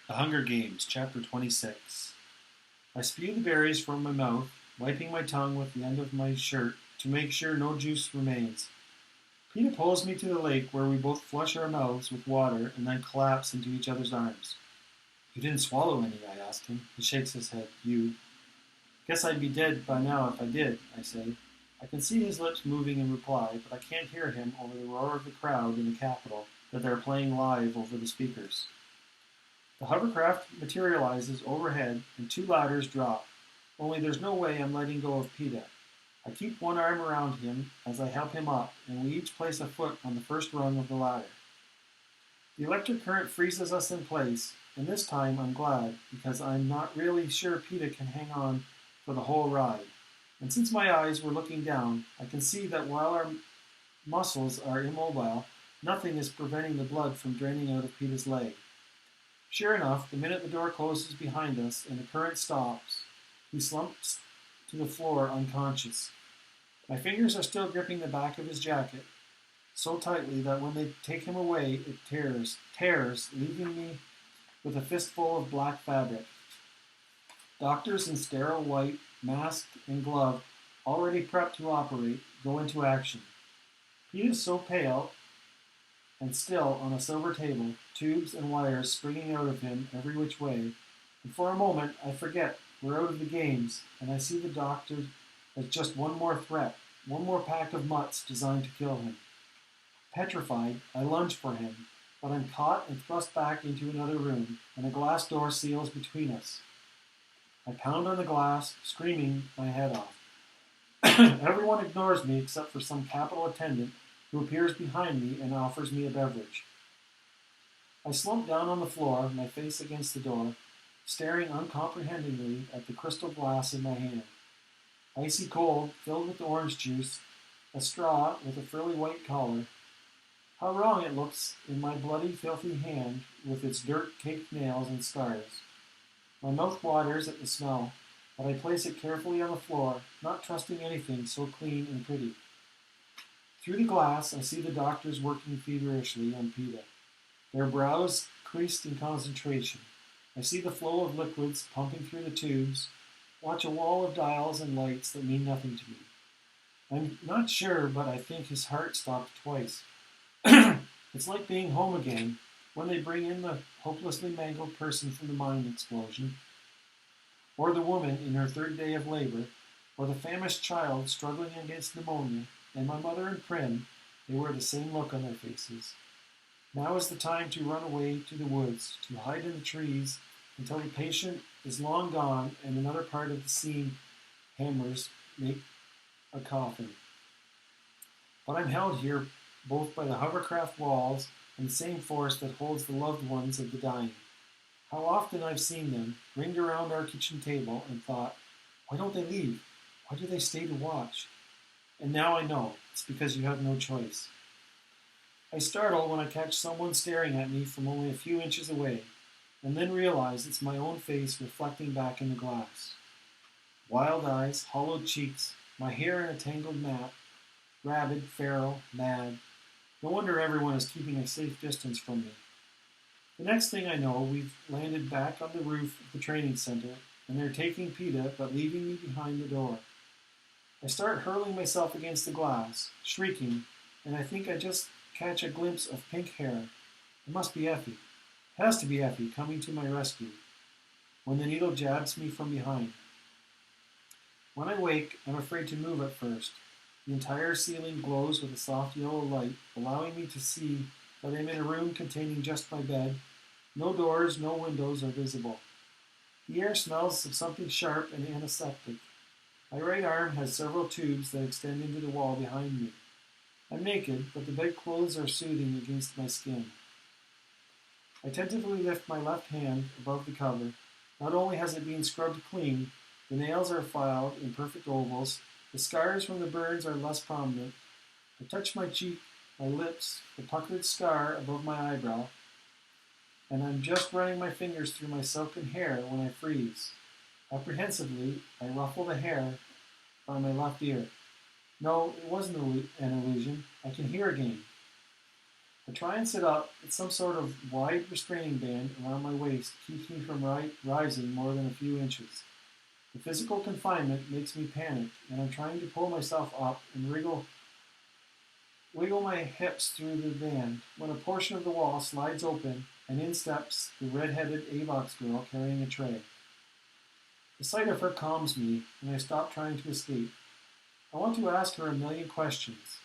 The Hunger Games, Chapter 26. I spew the berries from my mouth, wiping my tongue with the end of my shirt to make sure no juice remains. Peter pulls me to the lake where we both flush our mouths with water and then collapse into each other's arms. You didn't swallow any, I ask him. He shakes his head. You. Guess I'd be dead by now if I did, I say. I can see his lips moving in reply, but I can't hear him over the roar of the crowd in the Capitol that they're playing live over the speakers. The hovercraft materializes overhead and two ladders drop, only there's no way I'm letting go of Peta. I keep one arm around him as I help him up, and we each place a foot on the first rung of the ladder. The electric current freezes us in place, and this time I'm glad, because I'm not really sure Peta can hang on for the whole ride. And since my eyes were looking down, I can see that while our muscles are immobile, nothing is preventing the blood from draining out of Peta's leg. Sure enough, the minute the door closes behind us and the current stops, he slumps to the floor unconscious. My fingers are still gripping the back of his jacket, so tightly that when they take him away, it tears, leaving me with a fistful of black fabric. Doctors in sterile white, masked and gloved, already prepped to operate, go into action. He is so pale and still on a silver table, tubes and wires springing out of him every which way, and for a moment I forget we're out of the games, and I see the doctor as just one more threat, one more pack of mutts designed to kill him. Petrified, I lunge for him, but I'm caught and thrust back into another room, and a glass door seals between us. I pound on the glass, screaming my head off. Everyone ignores me except for some Capitol attendant who appears behind me and offers me a beverage. I slump down on the floor, my face against the door, staring uncomprehendingly at the crystal glass in my hand. Icy cold, filled with orange juice, a straw with a frilly white collar. How wrong it looks in my bloody, filthy hand with its dirt-caked nails and scars. My mouth waters at the smell, but I place it carefully on the floor, not trusting anything so clean and pretty. Through the glass, I see the doctors working feverishly on Peta, their brows creased in concentration. I see the flow of liquids pumping through the tubes, watch a wall of dials and lights that mean nothing to me. I'm not sure, but I think his heart stopped twice. It's like being home again when they bring in the hopelessly mangled person from the mine explosion, or the woman in her third day of labor, or the famished child struggling against pneumonia, and my mother and Prim, they wear the same look on their faces. Now is the time to run away to the woods, to hide in the trees until the patient is long gone and another part of the scene hammers make a coffin. But I'm held here both by the hovercraft walls and the same force that holds the loved ones of the dying. How often I've seen them, ringed around our kitchen table, and thought, why don't they leave? Why do they stay to watch? And now I know, it's because you have no choice. I startle when I catch someone staring at me from only a few inches away, and then realize it's my own face reflecting back in the glass. Wild eyes, hollowed cheeks, my hair in a tangled knot, rabid, feral, mad. No wonder everyone is keeping a safe distance from me. The next thing I know, we've landed back on the roof of the training center, and they're taking Peta, but leaving me behind the door. I start hurling myself against the glass, shrieking, and I think I just catch a glimpse of pink hair. It must be Effie. It has to be Effie coming to my rescue, when the needle jabs me from behind. When I wake, I'm afraid to move at first. The entire ceiling glows with a soft yellow light, allowing me to see that I'm in a room containing just my bed. No doors, no windows are visible. The air smells of something sharp and antiseptic. My right arm has several tubes that extend into the wall behind me. I'm naked, but the bedclothes are soothing against my skin. I tentatively lift my left hand above the cover. Not only has it been scrubbed clean, the nails are filed in perfect ovals, the scars from the burns are less prominent. I touch my cheek, my lips, the puckered scar above my eyebrow, and I'm just running my fingers through my silken hair when I freeze. Apprehensively, I ruffle the hair on my left ear. No, it wasn't an illusion. I can hear again. I try and sit up, but some sort of wide restraining band around my waist keeps me from rising more than a few inches. The physical confinement makes me panic, and I'm trying to pull myself up and wiggle my hips through the band when a portion of the wall slides open and in steps the red-headed Avox girl carrying a tray. The sight of her calms me, and I stop trying to escape. I want to ask her a million questions,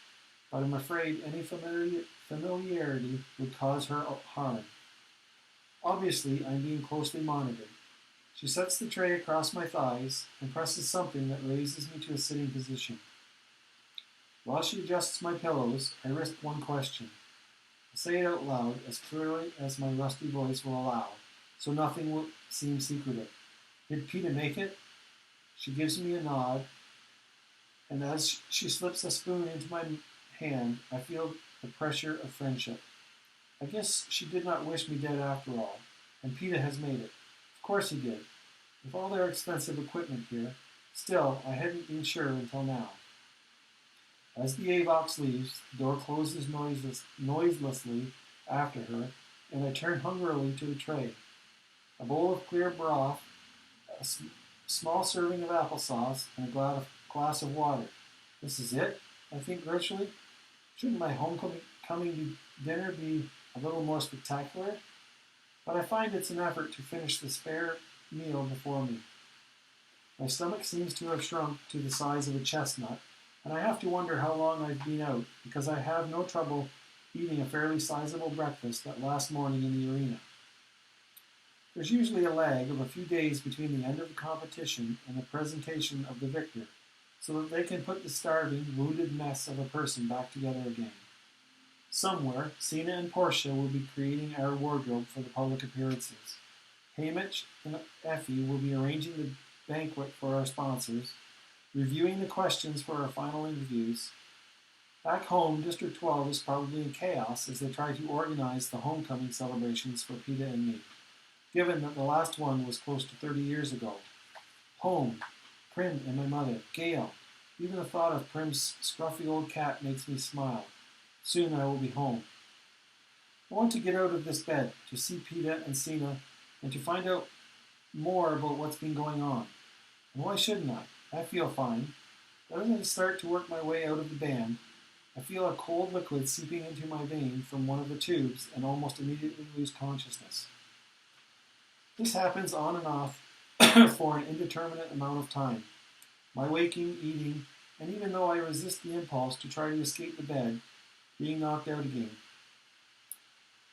but I'm afraid any familiarity would cause her harm. Obviously, I'm being closely monitored. She sets the tray across my thighs and presses something that raises me to a sitting position. While she adjusts my pillows, I risk one question. I say it out loud as clearly as my rusty voice will allow, so nothing will seem secretive. Did Peter make it? She gives me a nod, and as she slips a spoon into my hand, I feel the pressure of friendship. I guess she did not wish me dead after all, and Peter has made it. Of course he did. With all their expensive equipment here, still, I hadn't been sure until now. As the Avox leaves, the door closes noiselessly after her, and I turn hungrily to the tray. A bowl of clear broth, a small serving of applesauce, and a glass of water. This is it? I think virtually. Shouldn't my homecoming dinner be a little more spectacular? But I find it's an effort to finish the spare meal before me. My stomach seems to have shrunk to the size of a chestnut, and I have to wonder how long I've been out, because I have no trouble eating a fairly sizable breakfast that last morning in the arena. There's usually a lag of a few days between the end of the competition and the presentation of the victor, so that they can put the starving, wounded mess of a person back together again. Somewhere, Sina and Portia will be creating our wardrobe for the public appearances. Hamish and Effie will be arranging the banquet for our sponsors, reviewing the questions for our final interviews. Back home, District 12 is probably in chaos as they try to organize the homecoming celebrations for Peter and me, given that the last one was close to 30 years ago. Home, Prim and my mother, Gail. Even the thought of Prim's scruffy old cat makes me smile. Soon I will be home. I want to get out of this bed, to see Peter and Sina, and to find out more about what's been going on. And why shouldn't I? I feel fine. But as I start to work my way out of the band, I feel a cold liquid seeping into my vein from one of the tubes and almost immediately lose consciousness. This happens on and off for an indeterminate amount of time. My waking, eating, and even though I resist the impulse to try to escape the bed, being knocked out again.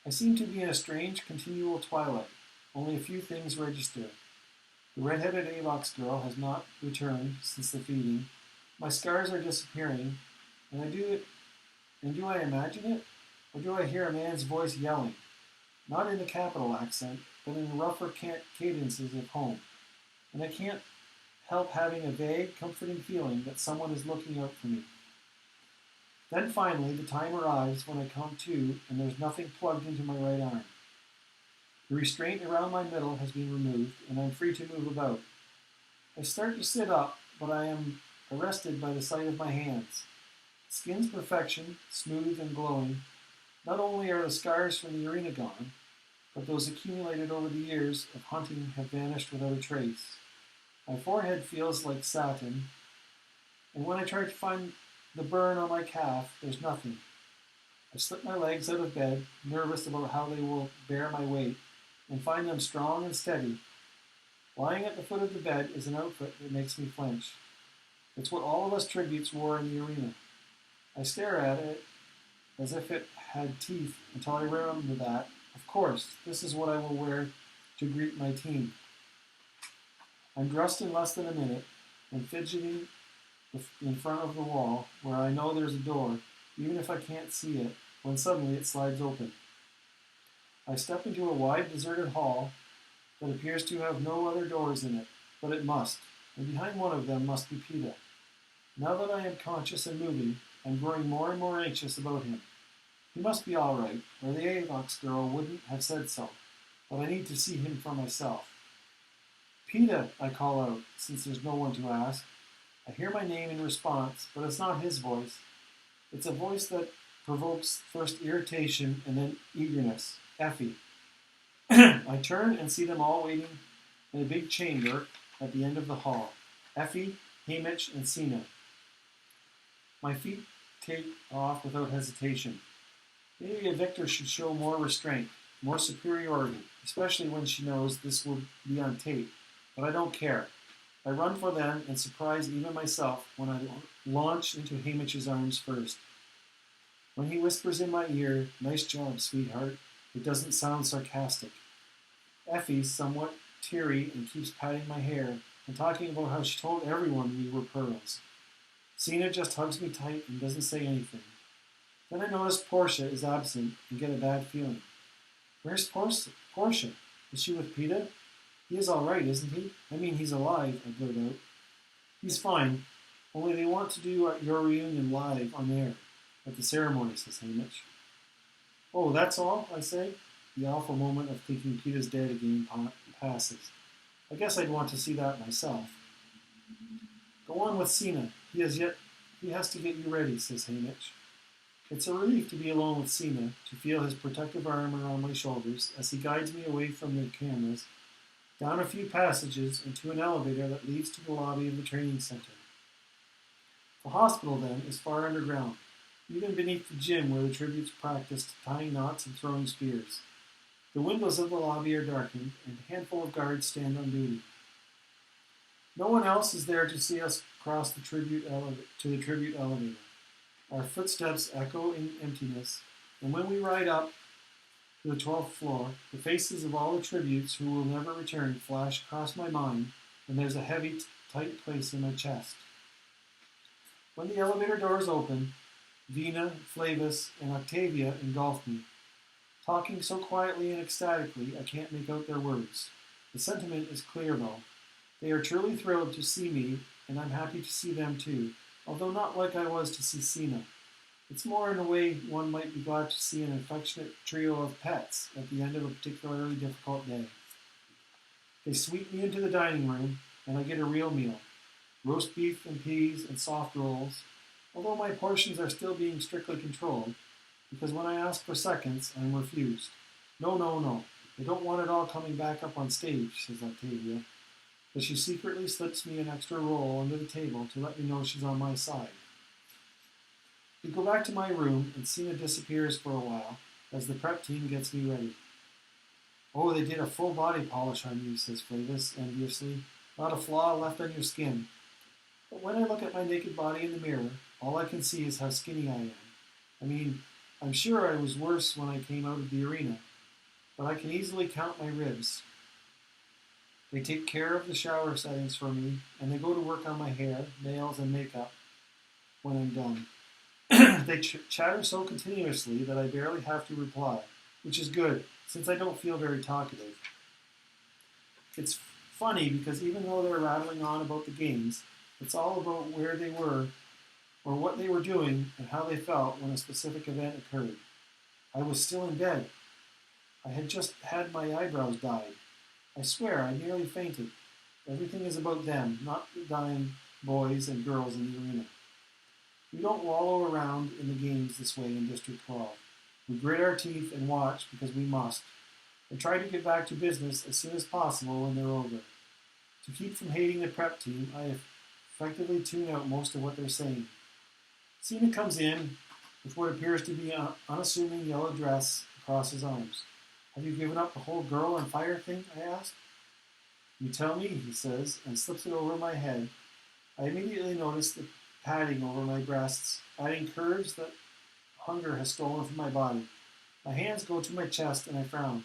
I seem to be in a strange, continual twilight. Only a few things register. The red-headed Avox girl has not returned since the feeding. My scars are disappearing, and do I imagine it? Or do I hear a man's voice yelling? Not in the capital accent, but in the rougher cadences of home. And I can't help having a vague, comforting feeling that someone is looking out for me. Then finally, the time arrives when I come to, and there's nothing plugged into my right arm. The restraint around my middle has been removed, and I'm free to move about. I start to sit up, but I am arrested by the sight of my hands. The skin's perfection, smooth and glowing. Not only are the scars from the arena gone, but those accumulated over the years of hunting have vanished without a trace. My forehead feels like satin, and when I try to find the burn on my calf, there's nothing. I slip my legs out of bed, nervous about how they will bear my weight, and find them strong and steady. Lying at the foot of the bed is an outfit that makes me flinch. It's what all of us tributes wore in the arena. I stare at it as if it had teeth until I remember that, of course, this is what I will wear to greet my team. I'm dressed in less than a minute and fidgeting in front of the wall where I know there's a door, even if I can't see it, when suddenly it slides open. I step into a wide, deserted hall that appears to have no other doors in it, but it must, and behind one of them must be Peter. Now that I am conscious and moving, I'm growing more and more anxious about him. He must be all right, or the Avox girl wouldn't have said so, but I need to see him for myself. Peter, I call out, since there's no one to ask. I hear my name in response, but it's not his voice. It's a voice that provokes first irritation and then eagerness. Effie. I turn and see them all waiting in a big chamber at the end of the hall. Effie, Hamish, and Sina. My feet take off without hesitation. Maybe Victor should show more restraint, more superiority, especially when she knows this will be on tape. But I don't care. I run for them and surprise even myself when I launch into Hamish's arms first. When he whispers in my ear, "Nice job, sweetheart," it doesn't sound sarcastic. Effie's somewhat teary and keeps patting my hair and talking about how she told everyone we were pearls. Sina just hugs me tight and doesn't say anything. Then I notice Portia is absent and get a bad feeling. Where's Portia? Is she with Peter? He is all right, isn't he? I mean, he's alive, I blurt out. He's fine, only they want to do your reunion live on air at the ceremony, says Hamish. Oh, that's all, I say. The awful moment of thinking Peter's dead again passes. I guess I'd want to see that myself. Go on with Sina. He has to get you ready, says Hamish. It's a relief to be alone with Sina, to feel his protective arm around my shoulders as he guides me away from the cameras, down a few passages and to an elevator that leads to the lobby of the training center. The hospital, then, is far underground, even beneath the gym where the tributes practiced tying knots and throwing spears. The windows of the lobby are darkened, and a handful of guards stand on duty. No one else is there to see us cross the tribute elevator. Our footsteps echo in emptiness, and when we ride up to the 12th floor, the faces of all the tributes who will never return flash across my mind, and there's a heavy, tight place in my chest. When the elevator doors open, Vina, Flavis, and Octavia engulf me, talking so quietly and ecstatically I can't make out their words. The sentiment is clear, though. They are truly thrilled to see me, and I'm happy to see them too, although not like I was to see Sina. It's more in a way one might be glad to see an affectionate trio of pets at the end of a particularly difficult day. They sweep me into the dining room, and I get a real meal. Roast beef and peas and soft rolls, although my portions are still being strictly controlled, because when I ask for seconds, I'm refused. No. I don't want it all coming back up on stage, says Octavia, but she secretly slips me an extra roll under the table to let me know she's on my side. We go back to my room, and Sina disappears for a while as the prep team gets me ready. Oh, they did a full body polish on you, says Flavis enviously. Not a flaw left on your skin. But when I look at my naked body in the mirror, all I can see is how skinny I am. I mean, I'm sure I was worse when I came out of the arena, but I can easily count my ribs. They take care of the shower settings for me, and they go to work on my hair, nails, and makeup when I'm done. They chatter so continuously that I barely have to reply, which is good, since I don't feel very talkative. It's funny because even though they're rattling on about the games, it's all about where they were, or what they were doing, and how they felt when a specific event occurred. I was still in bed. I had just had my eyebrows dyed. I swear, I nearly fainted. Everything is about them, not the dying boys and girls in the arena. We don't wallow around in the games this way in District 12. We grit our teeth and watch because we must, and try to get back to business as soon as possible when they're over. To keep from hating the prep team, I effectively tune out most of what they're saying. Sina comes in with what appears to be an unassuming yellow dress across his arms. Have you given up the whole girl and fire thing? I ask. You tell me, he says, and slips it over my head. I immediately notice the padding over my breasts, adding curves that hunger has stolen from my body. My hands go to my chest and I frown.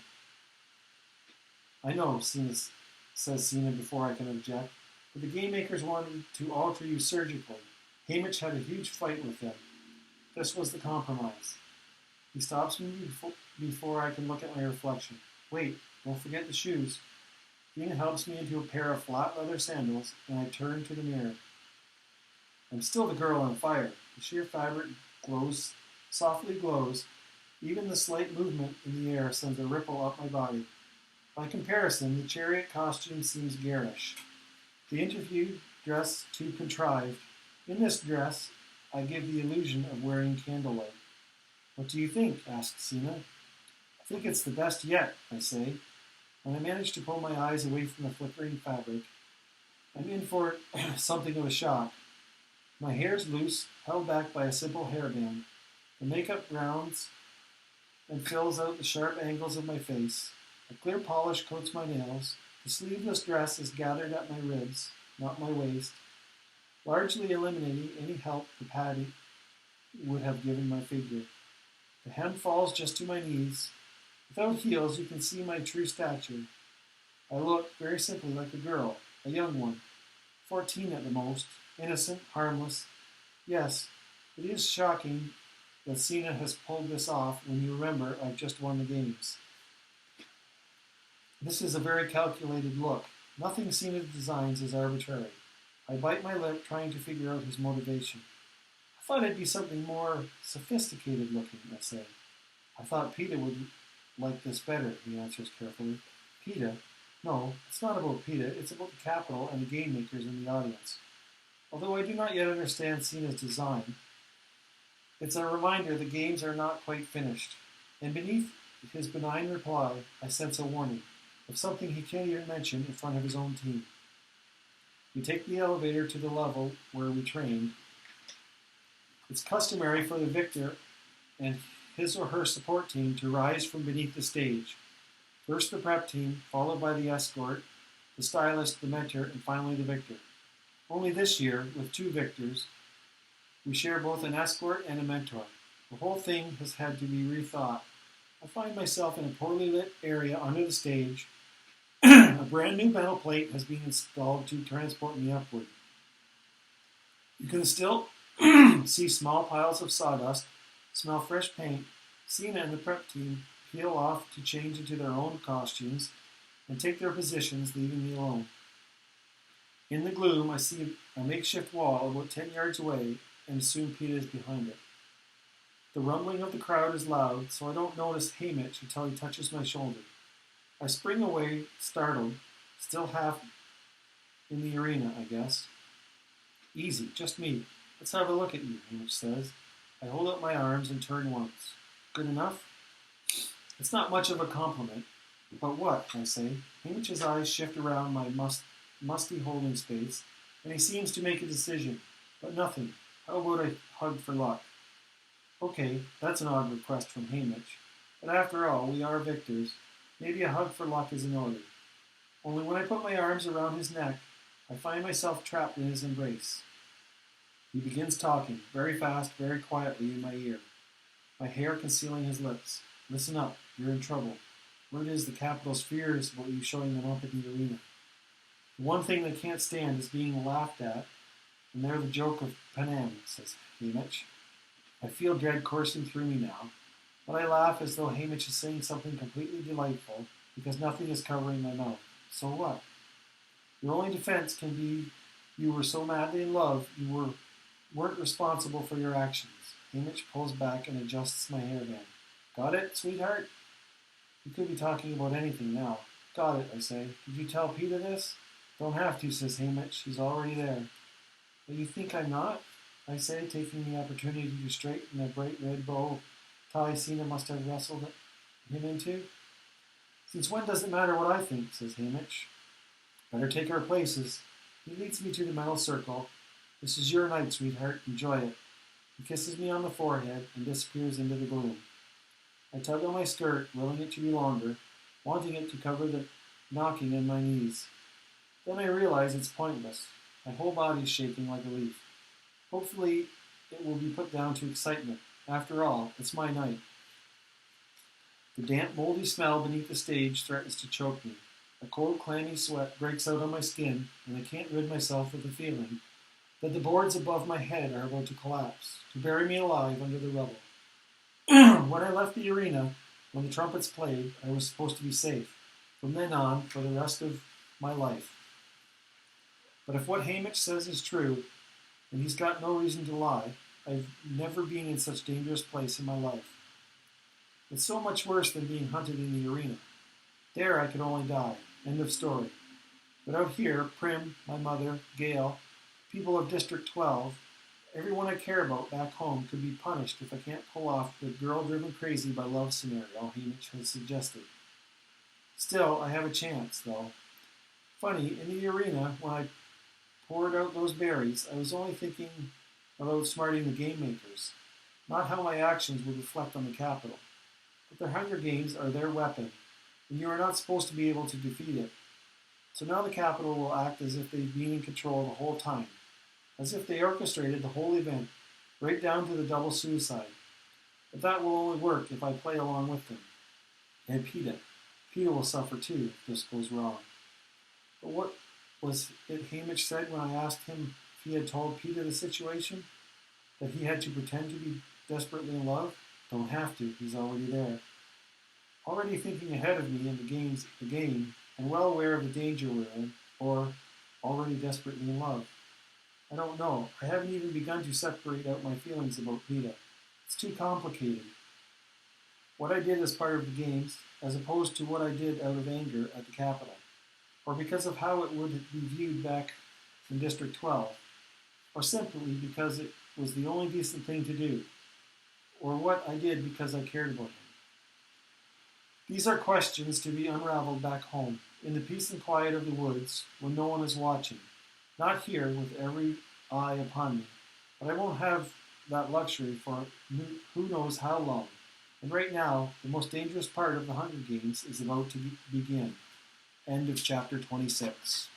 I know, says Sina before I can object, but the game makers wanted to alter you surgically. Hamish had a huge fight with them. This was the compromise. He stops me before I can look at my reflection. Wait, don't forget the shoes. Sina helps me into a pair of flat leather sandals, and I turn to the mirror. I'm still the girl on fire. The sheer fabric softly glows. Even the slight movement in the air sends a ripple up my body. By comparison, the chariot costume seems garish. The interview dress too contrived. In this dress, I give the illusion of wearing candlelight. What do you think? Asked Sina. I think it's the best yet, I say. When I manage to pull my eyes away from the flickering fabric, I'm in for something of a shock. My hair's loose, held back by a simple hairband. The makeup rounds and fills out the sharp angles of my face. A clear polish coats my nails. The sleeveless dress is gathered at my ribs, not my waist, largely eliminating any help the padding would have given my figure. The hem falls just to my knees. Without heels, you can see my true stature. I look, very simply, like a girl, a young one, 14 at the most, innocent, harmless. Yes, it is shocking that Sina has pulled this off when you remember I've just won the games. This is a very calculated look. Nothing Sina designs is arbitrary. I bite my lip, trying to figure out his motivation. I thought it'd be something more sophisticated looking, I say. I thought Peeta would like this better, he answers carefully. Peeta? No, it's not about Peeta, it's about the capital and the game makers in the audience. Although I do not yet understand Sina's design, it's a reminder the games are not quite finished. And beneath his benign reply, I sense a warning of something he can't even mention in front of his own team. We take the elevator to the level where we trained. It's customary for the victor and his or her support team to rise from beneath the stage. First the prep team, followed by the escort, the stylist, the mentor, and finally the victor. Only this year, with two victors, we share both an escort and a mentor. The whole thing has had to be rethought. I find myself in a poorly lit area under the stage. A brand new metal plate has been installed to transport me upward. You can still see small piles of sawdust, smell fresh paint. Sina and the prep team peel off to change into their own costumes and take their positions, leaving me alone. In the gloom, I see a makeshift wall about 10 yards away, and soon Peeta is behind it. The rumbling of the crowd is loud, so I don't notice Hamish until he touches my shoulder. I spring away, startled, still half in the arena, I guess. Easy, just me. Let's have a look at you, Hamish says. I hold up my arms and turn once. Good enough? It's not much of a compliment. But what? I say. Hamish's eyes shift around my musty holding space, and he seems to make a decision. But nothing. How about a hug for luck? Okay, that's an odd request from Hamish. But after all, we are victors. Maybe a hug for luck is in order. Only when I put my arms around his neck, I find myself trapped in his embrace. He begins talking, very fast, very quietly in my ear, my hair concealing his lips. Listen up, you're in trouble. Word is the capital's fears about you showing them up in the arena. The one thing they can't stand is being laughed at, and they're the joke of Panam, says Hamish. I feel dread coursing through me now, but I laugh as though Hamish is saying something completely delightful, because nothing is covering my mouth. So what? Your only defense can be you were so madly in love you weren't responsible for your actions. Hamish pulls back and adjusts my hairband. Got it, sweetheart? We could be talking about anything now. Got it, I say. Did you tell Peeta this? Don't have to, says Hamish. He's already there. But you think I'm not? I say, taking the opportunity to straighten a bright red bow tie Sina must have wrestled him into. Since when does it matter what I think, says Hamish. Better take our places. He leads me to the metal circle. This is your night, sweetheart. Enjoy it. He kisses me on the forehead and disappears into the gloom. I tug on my skirt, willing it to be longer, wanting it to cover the knocking in my knees. Then I realize it's pointless. My whole body is shaking like a leaf. Hopefully, it will be put down to excitement. After all, it's my night. The damp, moldy smell beneath the stage threatens to choke me. A cold, clammy sweat breaks out on my skin, and I can't rid myself of the feeling that the boards above my head are about to collapse, to bury me alive under the rubble. When I left the arena, when the trumpets played, I was supposed to be safe, from then on, for the rest of my life. But if what Hamish says is true, and he's got no reason to lie, I've never been in such a dangerous place in my life. It's so much worse than being hunted in the arena. There I could only die. End of story. But out here, Prim, my mother, Gail, people of District 12, Everyone I care about back home could be punished if I can't pull off the girl-driven crazy by love scenario Hamish has suggested. Still, I have a chance, though. Funny, in the arena, when I poured out those berries, I was only thinking about outsmarting the game makers, not how my actions would reflect on the Capitol. But their Hunger Games are their weapon, and you are not supposed to be able to defeat it. So now the Capitol will act as if they've been in control the whole time, as if they orchestrated the whole event, right down to the double suicide. But that will only work if I play along with them. And PETA. PETA will suffer too if this goes wrong. But what was it Hamish said when I asked him if he had told PETA the situation? That he had to pretend to be desperately in love? Don't have to, he's already there. Already thinking ahead of me in the game, and well aware of the danger we're in, or already desperately in love. I don't know. I haven't even begun to separate out my feelings about PETA. It's too complicated. What I did as part of the games, as opposed to what I did out of anger at the Capitol, or because of how it would be viewed back in District 12, or simply because it was the only decent thing to do, or what I did because I cared about him. These are questions to be unraveled back home, in the peace and quiet of the woods, when no one is watching. Not here, with every eye upon me. But I won't have that luxury for who knows how long. And right now, the most dangerous part of the Hunger Games is about to begin. End of chapter 26.